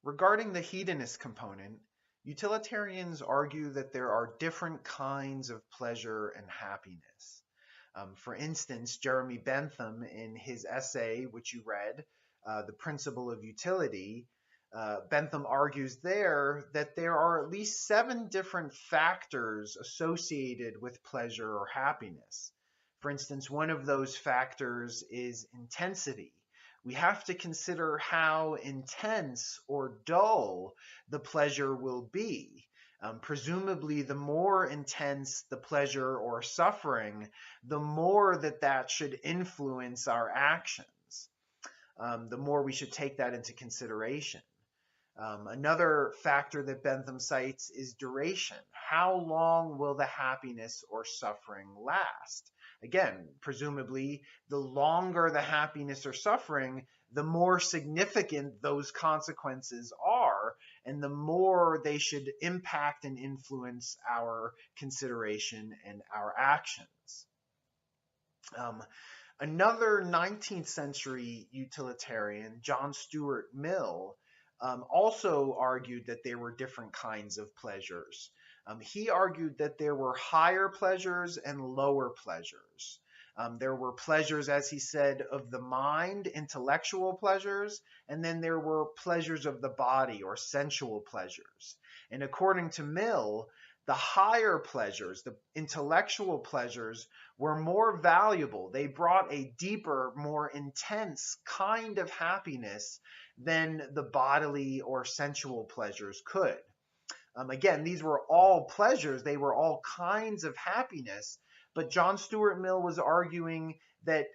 Regarding the hedonist component, utilitarians argue that there are different kinds of pleasure and happiness. For instance, Jeremy Bentham, in his essay, which you read, The Principle of Utility, Bentham argues there that there are at least 7 different factors associated with pleasure or happiness. For instance, one of those factors is intensity. We have to consider how intense or dull the pleasure will be. Presumably, the more intense the pleasure or suffering, the more that should influence our actions. The more we should take that into consideration. Another factor that Bentham cites is duration. How long will the happiness or suffering last? Again, presumably, the longer the happiness or suffering, the more significant those consequences are, and the more they should impact and influence our consideration and our actions. Um, Another 19th century utilitarian, John Stuart Mill, also argued that there were different kinds of pleasures. He argued that there were higher pleasures and lower pleasures. There were pleasures, as he said, of the mind, intellectual pleasures, and then there were pleasures of the body or sensual pleasures. And according to Mill, the higher pleasures, the intellectual pleasures, were more valuable. They brought a deeper, more intense kind of happiness than the bodily or sensual pleasures could. Again, these were all pleasures, they were all kinds of happiness, but John Stuart Mill was arguing that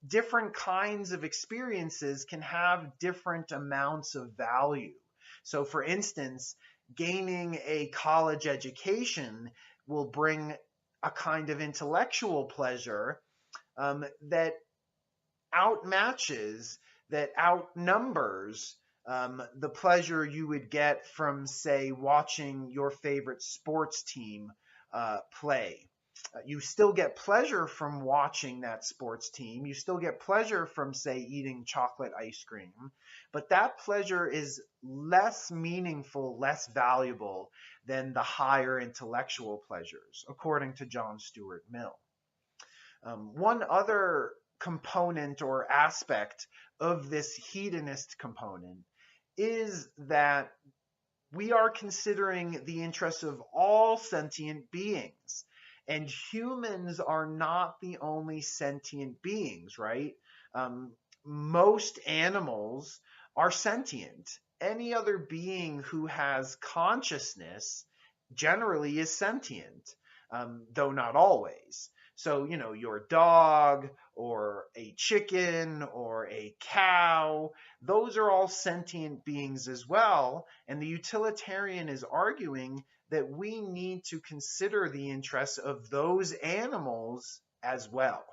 different kinds of experiences can have different amounts of value. So, for instance, gaining a college education will bring a kind of intellectual pleasure that outmatches, that outnumbers the pleasure you would get from, say, watching your favorite sports team play. You still get pleasure from watching that sports team. You still get pleasure from, say, eating chocolate ice cream. But that pleasure is less meaningful, less valuable than the higher intellectual pleasures, according to John Stuart Mill. One other component or aspect of this hedonist component is that we are considering the interests of all sentient beings. And humans are not the only sentient beings, right? Most animals are sentient. Any other being who has consciousness generally is sentient, though not always. So, your dog or a chicken or a cow, those are all sentient beings as well. And the utilitarian is arguing that we need to consider the interests of those animals as well.